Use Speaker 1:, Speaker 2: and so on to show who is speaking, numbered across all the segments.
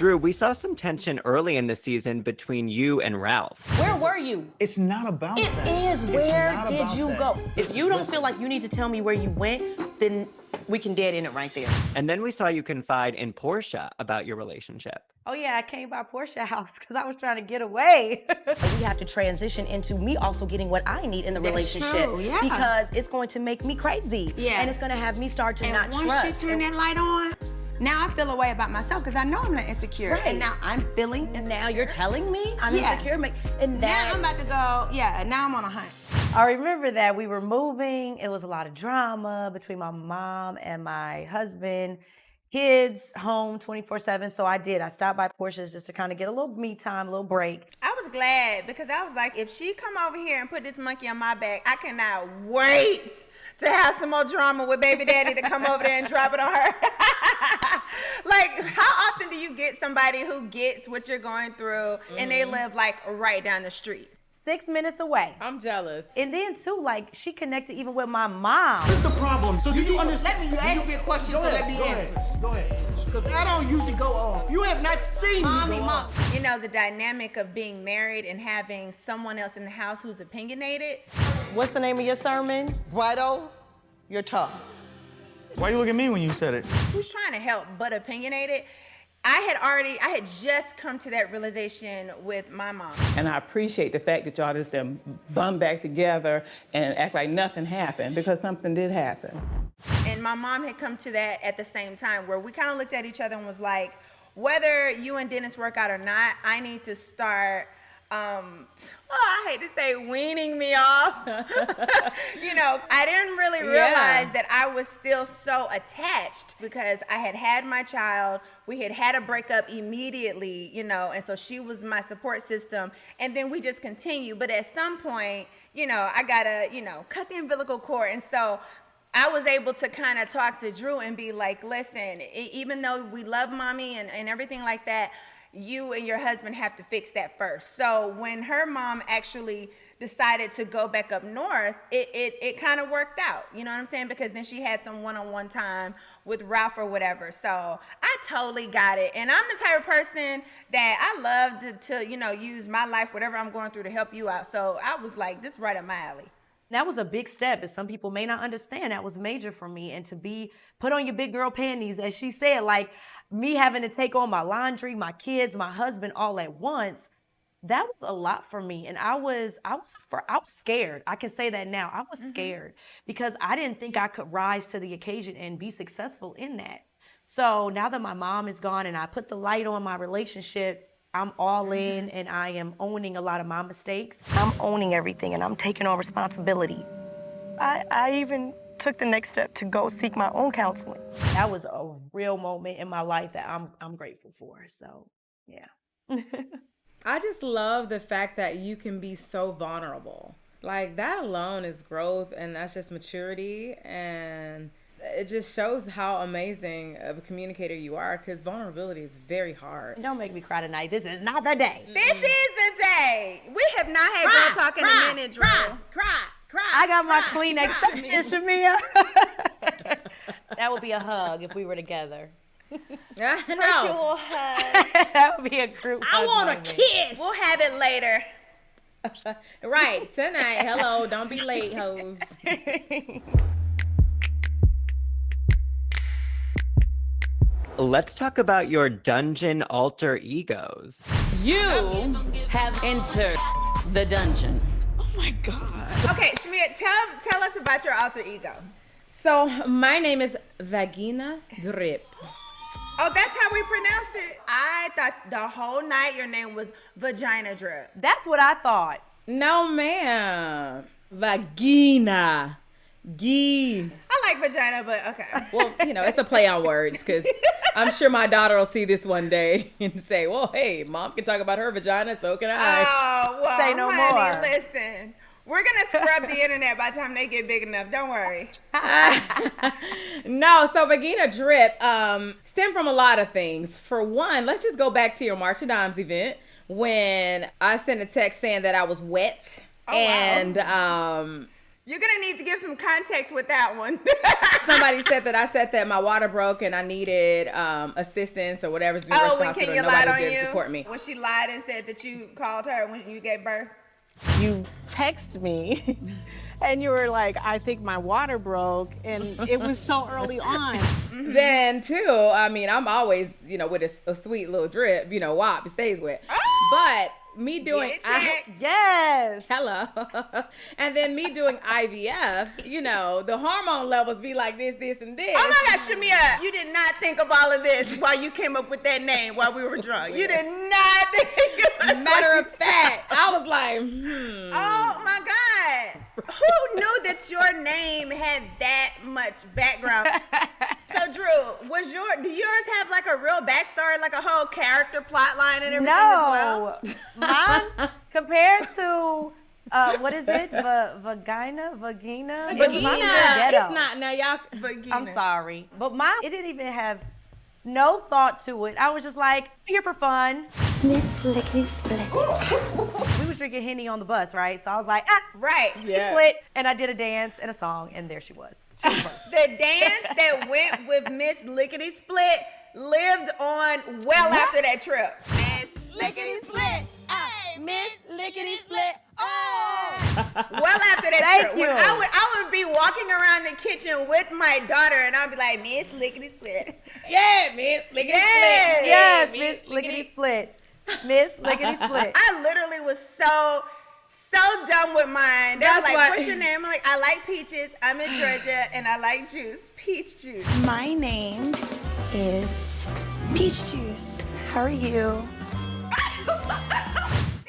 Speaker 1: Drew, we saw some tension early in the season between you and Ralph.
Speaker 2: Where were you?
Speaker 3: It's not about that.
Speaker 2: It is. Where did you go? If you don't feel like you need to tell me where you went, then we can dead end it right there.
Speaker 1: And then we saw you confide in Porsha about your relationship.
Speaker 2: Oh yeah, I came by Porsha house because I was trying to get away. We have to transition into me also getting what I need in the relationship.
Speaker 4: True, yeah.
Speaker 2: Because it's going to make me crazy.
Speaker 4: Yeah.
Speaker 2: And it's going to have me start to not
Speaker 4: once
Speaker 2: trust.
Speaker 4: you turn that light on, now I feel a way about myself because I know I'm not insecure.
Speaker 2: Right.
Speaker 4: And now I'm feeling insecure.
Speaker 2: Now you're telling me I'm
Speaker 4: Yeah.
Speaker 2: insecure. And
Speaker 4: Now I'm about to go, now I'm on a hunt.
Speaker 2: I remember that we were moving. It was a lot of drama between my mom and my husband. Kids home 24/7, so I stopped by Porsha's just to kind of get a little me time, a little break.
Speaker 5: I was glad because I was like, if she come over here and put this monkey on my back, I cannot wait to have some more drama with baby daddy to come over there and drop it on her. Like, how often do you get somebody who gets what you're going through and they live like right down the street?
Speaker 2: 6 minutes away.
Speaker 6: I'm jealous.
Speaker 2: And then too, like, she connected even with my mom.
Speaker 3: What's the problem? So do you understand?
Speaker 4: Let me ask me a question so let me answer.
Speaker 3: Go ahead. Because I don't usually go off. You have not seen me go off.
Speaker 5: You know, the dynamic of being married and having someone else in the house who's opinionated.
Speaker 2: What's the name of your sermon?
Speaker 4: Bridle your tongue.
Speaker 3: Why you look at me when you said it?
Speaker 5: Who's trying to help but opinionated? I had just come to that realization with my mom.
Speaker 6: And I appreciate the fact that y'all just them bum back together and act like nothing happened because something did happen.
Speaker 5: And my mom had come to that at the same time where we kind of looked at each other and was like, whether you and Dennis work out or not, I need to start, I hate to say weaning me off. You know, I didn't really realize that I was still so attached because I had had my child. We had had a breakup immediately, you know, and so she was my support system. And then we just continued. But at some point, you know, I gotta, cut the umbilical cord. And so I was able to kind of talk to Drew and be like, listen, even though we love mommy and everything like that, you and your husband have to fix that first. So when her mom actually decided to go back up north, it kind of worked out. You know what I'm saying? Because then she had some one-on-one time with Ralph or whatever. So I totally got it. And I'm the type of person that I love to use my life, whatever I'm going through, to help you out. So I was like, this is right up my alley.
Speaker 2: That was a big step, and some people may not understand. That was major for me. And to be put on your big girl panties, as she said, like me having to take on my laundry, my kids, my husband all at once, that was a lot for me. And I was scared. I can say that now. I was scared because I didn't think I could rise to the occasion and be successful in that. So now that my mom is gone and I put the light on my relationship, I'm all in and I am owning a lot of my mistakes. I'm owning everything and I'm taking on responsibility. I even took the next step to go seek my own counseling. That was a real moment in my life that I'm grateful for. So, yeah.
Speaker 6: I just love the fact that you can be so vulnerable. Like, that alone is growth, and that's just maturity, and it just shows how amazing of a communicator you are, because vulnerability is very hard.
Speaker 2: Don't make me cry tonight. This is not the day.
Speaker 5: This is the day. We have not had girl talk in a minute, Drew.
Speaker 6: Cry.
Speaker 2: I got my Kleenex in Shamia. That would be a hug if we were together.
Speaker 6: I know.
Speaker 5: Virtual hug.
Speaker 2: That would be a group hug.
Speaker 6: I want a
Speaker 2: moment.
Speaker 6: kiss.
Speaker 5: We'll have it later.
Speaker 6: Right, tonight. Hello, don't be late, hoes.
Speaker 1: Let's talk about your dungeon alter egos.
Speaker 7: You have entered the dungeon.
Speaker 4: Oh my God.
Speaker 5: Okay, Shamia, tell us about your alter ego.
Speaker 6: So, my name is Vagina Drip.
Speaker 5: Oh, that's how we pronounced it? I thought the whole night your name was Vagina Drip.
Speaker 2: That's what I thought.
Speaker 6: No, ma'am. Vagina. Gee.
Speaker 5: I like vagina, but okay.
Speaker 6: Well, it's a play on words, because I'm sure my daughter will see this one day and say, well, hey, mom can talk about her vagina, so can I.
Speaker 5: Oh, well,
Speaker 2: Say no
Speaker 5: honey,
Speaker 2: more.
Speaker 5: Listen. We're going to scrub the internet by the time they get big enough. Don't worry.
Speaker 6: No, so Vagina Drip stemmed from a lot of things. For one, let's just go back to your March of Dimes event when I sent a text saying that I was wet.
Speaker 5: Oh,
Speaker 6: and
Speaker 5: wow. You're gonna need to give some context with that one.
Speaker 6: Somebody said that I said that my water broke and I needed assistance or whatever.
Speaker 5: When Kenya lied on you?
Speaker 6: Support me.
Speaker 5: When she lied and said that you called her when you gave birth?
Speaker 8: You text me and you were like, I think my water broke, and it was so early on.
Speaker 6: Then too, I mean, I'm always, with a sweet little drip, WAP, it stays with. But me doing
Speaker 2: yes,
Speaker 6: hello, and then me doing IVF, the hormone levels be like this, and this.
Speaker 5: Oh my gosh, Shamia, you did not think of all of this while you came up with that name while we were drunk. You did not think.
Speaker 6: Matter of fact, I was like,
Speaker 5: Oh my God, who knew that your name had that much background? So Drew, do yours have like a real backstory, like a whole character plot line and everything as well?
Speaker 2: Mine, compared to, what is it? Vagina?
Speaker 6: Vagina.
Speaker 2: It's
Speaker 6: not, now y'all.
Speaker 5: Vagina.
Speaker 2: I'm sorry. But mine, it didn't even have no thought to it. I was just like, here for fun.
Speaker 4: Miss Lickety Split.
Speaker 2: We was drinking Henny on the bus, right? So I was like,
Speaker 5: right.
Speaker 2: Split. And I did a dance and a song, and there she was.
Speaker 5: The dance that went with Miss Lickety Split lived on well after that trip. Miss Lickety Split. Miss Lickety Split. Well after that trip.
Speaker 2: Thank you.
Speaker 5: I would be walking around the kitchen with my daughter, and I'd be like, Miss Lickety Split.
Speaker 6: Yeah, Miss Lickety Split.
Speaker 2: Yes, Miss Lickety Split. Miss Lickety Split.
Speaker 5: I literally was so dumb with mine. They were like, what's your name? I'm like, I like peaches. I'm in Georgia, and I like juice. Peach juice.
Speaker 4: My name is Peach Juice. How are you?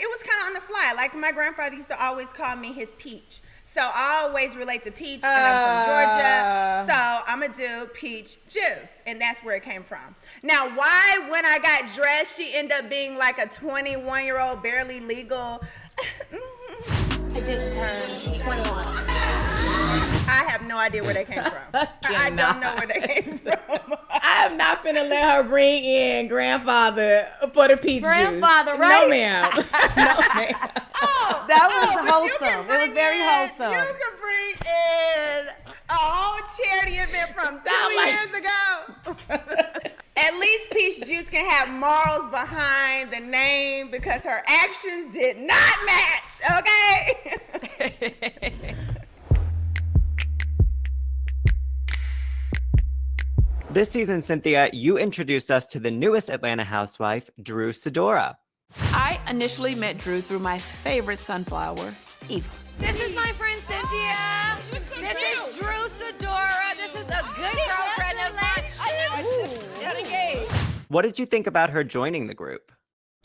Speaker 5: It was kind of on the fly. Like, my grandfather used to always call me his peach. So I always relate to peach, and I'm from Georgia, so I'm going to do peach juice, and that's where it came from. Now, why, when I got dressed, she ended up being like a 21-year-old, barely legal?
Speaker 4: I just turned 21.
Speaker 5: I have no idea where they came from. I don't know where they came from.
Speaker 6: I am not finna let her bring in grandfather for the peach
Speaker 2: grandfather,
Speaker 6: juice.
Speaker 2: right?
Speaker 6: No, ma'am. No, ma'am.
Speaker 2: That was wholesome. It was very wholesome.
Speaker 5: You can bring in a whole charity event from 2 years ago. At least Peach Juice can have morals behind the name because her actions did not match, okay?
Speaker 1: This season, Cynthia, you introduced us to the newest Atlanta housewife, Drew Sidora.
Speaker 7: I initially met Drew through my favorite sunflower, Eva.
Speaker 9: This is my friend Cynthia. This is Drew Sidora. This is a good girlfriend of mine.
Speaker 1: What did you think about her joining the group?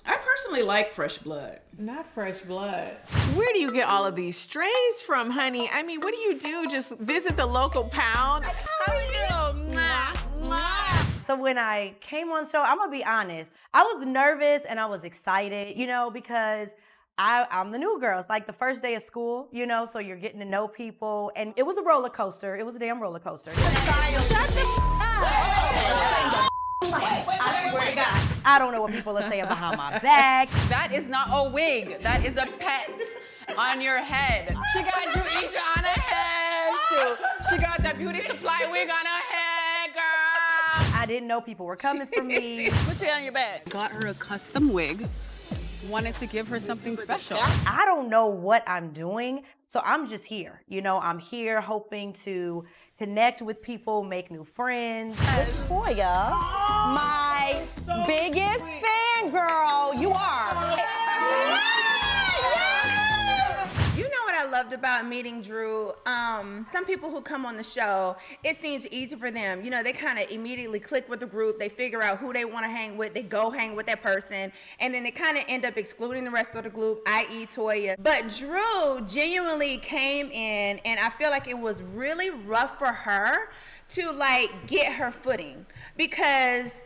Speaker 10: I personally like fresh blood.
Speaker 8: Not fresh blood.
Speaker 11: Where do you get all of these strays from, honey? I mean, what do you do? Just visit the local pound? How are you?
Speaker 2: So when I came on the show, I'm gonna be honest, I was nervous and I was excited, because I'm the new girl. It's like the first day of school, so you're getting to know people, and it was a roller coaster. It was a damn roller coaster. Shut the up. I swear to God, I don't know what people are saying behind my back.
Speaker 7: That is not a wig. That is a pet on your head. She got Drew Isha on her head. She got that beauty supply wig on her head, girl.
Speaker 2: I didn't know people were coming for me.
Speaker 7: Put you on your back. Got her a custom wig. Wanted to give her something special.
Speaker 2: I don't know what I'm doing, so I'm just here. I'm here hoping to connect with people, make new friends.
Speaker 4: LATOYA, my biggest fan, girl. You are.
Speaker 5: You know what I loved about meeting Drew? Some people who come on the show, it seems easy for them. They kind of immediately click with the group. They figure out who they want to hang with. They go hang with that person. And then they kind of end up excluding the rest of the group, i.e. Toya. But Drew genuinely came in, and I feel like it was really rough for her to like get her footing, because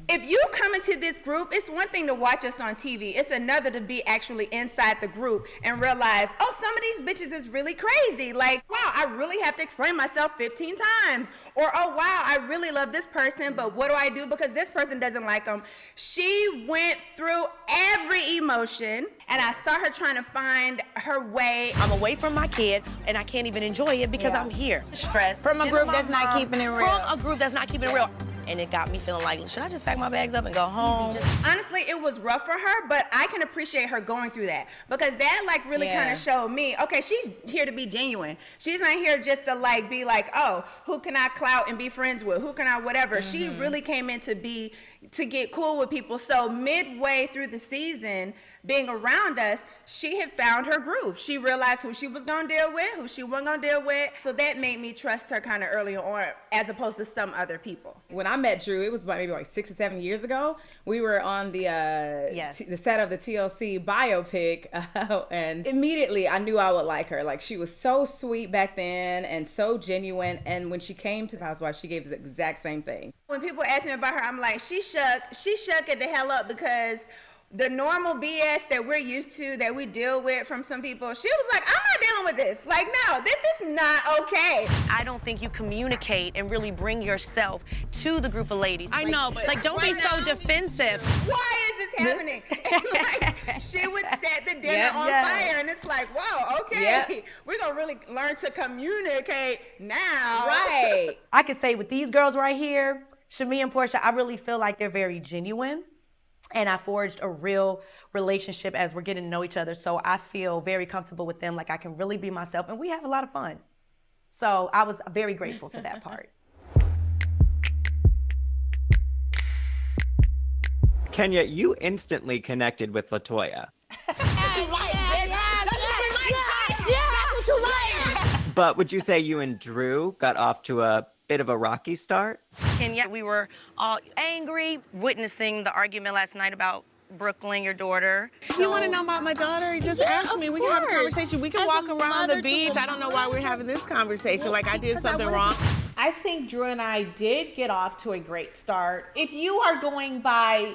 Speaker 5: if you come into this group, it's one thing to watch us on TV. It's another to be actually inside the group and realize, oh, some of these bitches is really crazy. Like, wow, I really have to explain myself 15 times. Or, oh, wow, I really love this person, but what do I do because this person doesn't like them? She went through every emotion, and I saw her trying to find her way.
Speaker 2: I'm away from my kid, and I can't even enjoy it because I'm here. Stressed.
Speaker 9: From a group that's not keeping it real.
Speaker 2: From a group that's not keeping it real. And it got me feeling like, should I just pack my bags up and go home?
Speaker 5: Honestly, it was rough for her, but I can appreciate her going through that, because that like really kind of showed me, okay, she's here to be genuine. She's not here just to like be like, oh, who can I clout and be friends with? Who can I whatever? She really came in to get cool with people. So midway through the season, being around us, she had found her groove. She realized who she was gonna deal with, who she wasn't gonna deal with. So that made me trust her kind of early on, as opposed to some other people.
Speaker 6: When I met Drew, it was maybe like 6 or 7 years ago. We were on the set of the TLC biopic, and immediately I knew I would like her. Like, she was so sweet back then and so genuine. And when she came to the Housewives, she gave the exact same thing.
Speaker 5: When people ask me about her, I'm like, she shook it the hell up, because the normal BS that we're used to, that we deal with from some people, she was like, I'm not dealing with this. Like, no, this is not okay.
Speaker 2: I don't think you communicate and really bring yourself to the group of ladies.
Speaker 11: I know, but
Speaker 2: like, don't be so defensive.
Speaker 5: Why is this happening? Like, she would set the dinner on fire, and it's like, wow, okay, we're gonna really learn to communicate now.
Speaker 2: Right. I could say with these girls right here, Shami and Porsha, I really feel like they're very genuine. And I forged a real relationship as we're getting to know each other. So I feel very comfortable with them. Like, I can really be myself, and we have a lot of fun. So I was very grateful for that part.
Speaker 1: Kenya, you instantly connected with LATOYA. But would you say you and Drew got off to a bit of a rocky start?
Speaker 2: Kenya, we were all angry, witnessing the argument last night about Brooklyn, your daughter.
Speaker 11: If you want to know about my daughter, just ask me. We can have a conversation. We can walk around the beach. I don't know why we're having this conversation. Like, I did something wrong.
Speaker 8: I think Drew and I did get off to a great start. If you are going by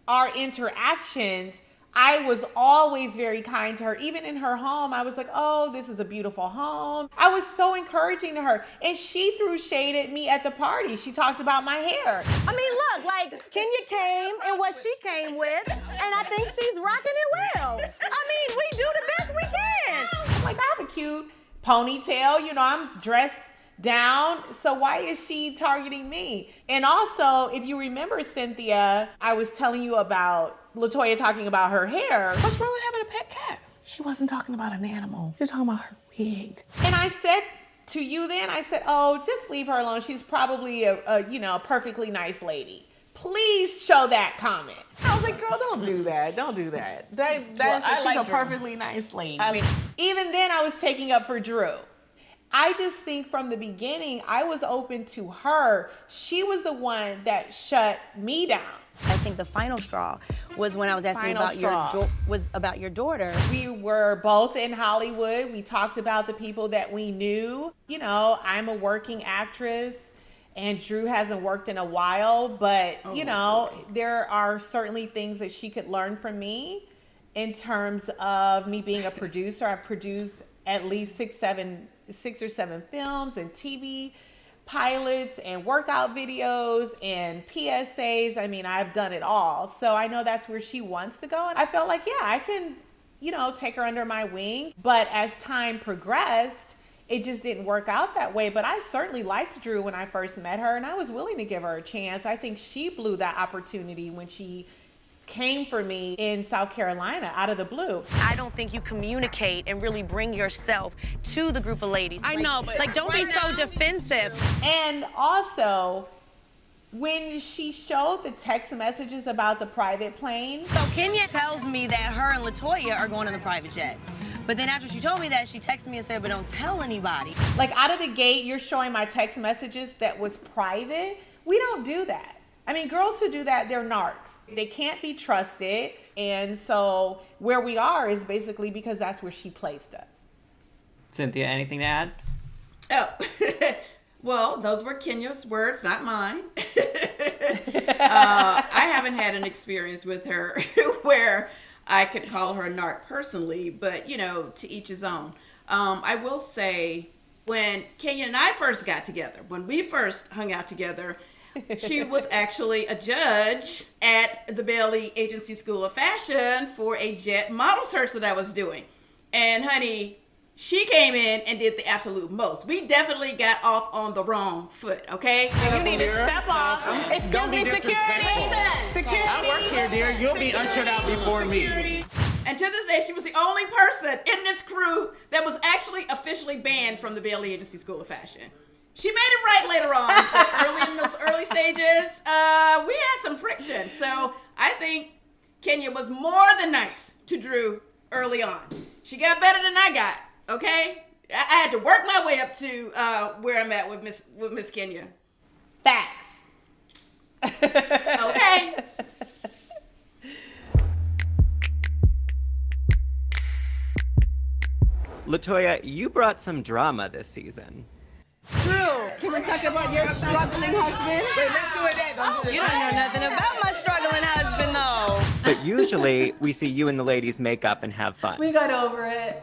Speaker 8: our interactions, I was always very kind to her. Even in her home, I was like, oh, this is a beautiful home. I was so encouraging to her. And she threw shade at me at the party. She talked about my hair.
Speaker 2: I mean, look, like, Kenya came and what she came with, and I think she's rocking it well. I mean, we do the best we can.
Speaker 8: I'm like, I have a cute ponytail. You know, I'm dressed down. So why is she targeting me? And also, if you remember, Cynthia, I was telling you about LATOYA talking about her hair.
Speaker 11: What's wrong with having a pet cat? She wasn't talking about an animal. She was talking about her wig.
Speaker 8: And I said to you then, I said, oh, just leave her alone. She's probably a perfectly nice lady. Please show that comment.
Speaker 11: I was like, girl, don't do that. Don't do that. She's a perfectly nice lady.
Speaker 8: I mean, even then I was taking up for Drew. I just think from the beginning, I was open to her. She was the one that shut me down.
Speaker 2: I think the final straw was when I was asking about your daughter.
Speaker 8: We were both in Hollywood. We talked about the people that we knew. You know, I'm a working actress, and Drew hasn't worked in a while, but there are certainly things that she could learn from me in terms of me being a producer. I've produced at least six or seven films and TV pilots and workout videos and PSAs. I mean, I've done it all. So I know that's where she wants to go. And I felt like, yeah, I can, take her under my wing. But as time progressed, it just didn't work out that way. But I certainly liked Drew when I first met her, and I was willing to give her a chance. I think she blew that opportunity when she came for me in South Carolina out of the blue.
Speaker 2: I don't think you communicate and really bring yourself to the group of ladies.
Speaker 11: I know, but
Speaker 2: like, don't be so defensive.
Speaker 8: And also, when she showed the text messages about the private plane.
Speaker 2: So Kenya tells me that her and LATOYA are going on the private jet. But then after she told me that, she texted me and said, but don't tell anybody.
Speaker 8: Like, out of the gate, you're showing my text messages that was private. We don't do that. I mean, girls who do that, they're narcs. They can't be trusted. And so where we are is basically because that's where she placed us.
Speaker 1: Cynthia, anything to add?
Speaker 10: Oh, Well, those were Kenya's words, not mine. I haven't had an experience with her where I could call her a narc personally, but, you know, to each his own. I will say, when Kenya and I first got together, when we first hung out together, she was actually a judge at the Bailey Agency School of Fashion for a jet model search that I was doing. And honey, she came in and did the absolute most. We definitely got off on the wrong foot, okay?
Speaker 8: You need to step off. Excuse me, security. Security.
Speaker 3: I work here, dear. You'll be ushered out before me.
Speaker 10: And to this day, she was the only person in this crew that was actually officially banned from the Bailey Agency School of Fashion. She made it right later on, but early in those early stages, we had some friction. So I think Kenya was more than nice to Drew early on. She got better than I got. Okay, I had to work my way up to where I'm at with Miss Kenya.
Speaker 8: Facts.
Speaker 10: Okay.
Speaker 1: LATOYA, you brought some drama this season.
Speaker 7: Drew, can we talk about your struggling husband?
Speaker 3: Wait, let's do it then.
Speaker 7: You don't know nothing about my struggling husband, though.
Speaker 1: But usually we see you and the ladies make up and have fun.
Speaker 12: We got over it.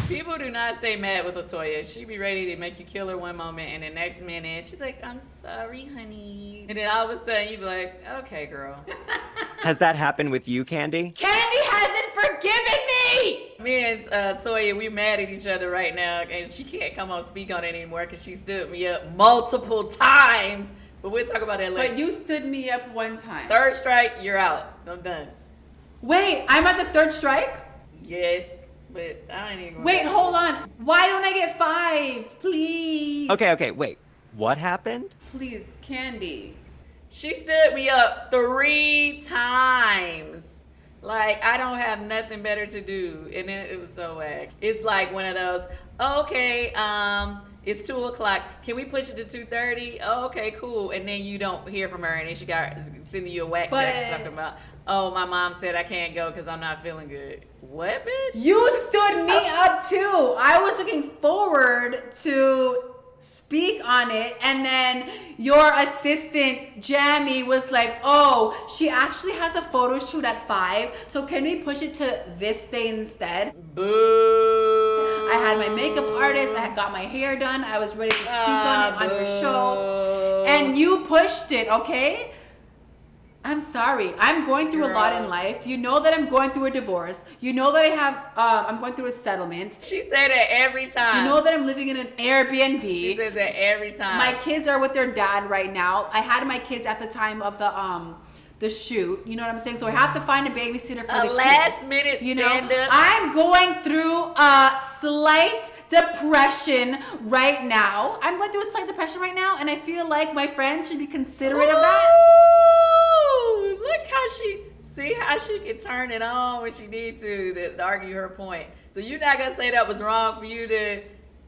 Speaker 13: People do not stay mad with LATOYA. She be ready to make you kill her one moment, and the next minute, she's like, I'm sorry, honey. And then all of a sudden, you be like, okay, girl.
Speaker 1: Has that happened with you, Kandi?
Speaker 12: Kandi hasn't forgiven me!
Speaker 13: Me and Toya, we mad at each other right now, and she can't come on speak on it anymore because she stood me up multiple times. But we'll talk about that later.
Speaker 12: But you stood me up one time.
Speaker 13: Third strike, you're out. I'm done.
Speaker 12: Wait, I'm at the third strike?
Speaker 13: Yes, but I ain't even.
Speaker 12: Wait, hold on. Why don't I get 5? Please.
Speaker 1: Okay, wait. What happened?
Speaker 12: Please, Kandi.
Speaker 13: She stood me up 3 times. Like, I don't have nothing better to do. And then it was so whack. It's like one of those, okay, it's 2 o'clock. Can we push it to 2:30? Oh, okay, cool. And then you don't hear from her. And then she got sending you a whack text talking about, oh, my mom said I can't go because I'm not feeling good. What, bitch?
Speaker 12: You stood me up too. I was looking forward to speak on it, and then your assistant Jamie was like, oh, she actually has a photo shoot at 5, so can we push it to this day instead?
Speaker 13: Boo.
Speaker 12: I had my makeup artist, I had got my hair done, I was ready to speak on it on your show, and you pushed it, okay? I'm sorry. I'm going through a lot in life. You know that I'm going through a divorce. You know that I'm going through a settlement.
Speaker 13: She said that every time.
Speaker 12: You know that I'm living in an Airbnb.
Speaker 13: She says that every time.
Speaker 12: My kids are with their dad right now. I had my kids at the time of the shoot. You know what I'm saying? So I have to find a babysitter for the kids.
Speaker 13: Last minute stand up.
Speaker 12: I'm going through a slight depression right now. I'm going through a slight depression right now, and I feel like my friends should be considerate of that.
Speaker 13: Look how she can turn it on when she needs to argue her point. So you're not gonna say that was wrong for you to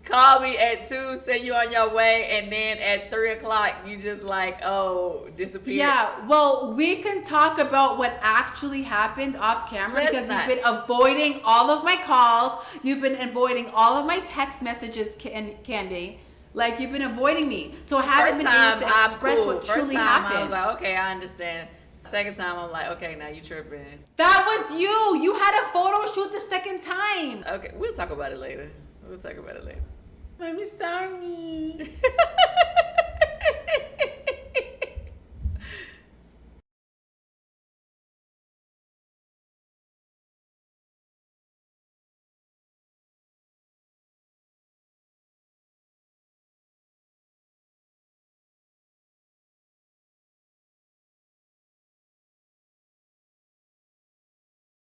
Speaker 13: call me at 2, say you on your way, and then at 3 o'clock you just like, oh, disappear.
Speaker 12: Yeah, well, we can talk about what actually happened off camera because you've been avoiding all of my calls. You've been avoiding all of my text messages, Kandi. Like, you've been avoiding me. So I haven't been able to express what truly happened.
Speaker 13: I was like, okay, I understand. Second time, I'm like, okay, now you tripping.
Speaker 12: That was you. You had a photo shoot the second time.
Speaker 13: Okay, we'll talk about it later. I'm sorry.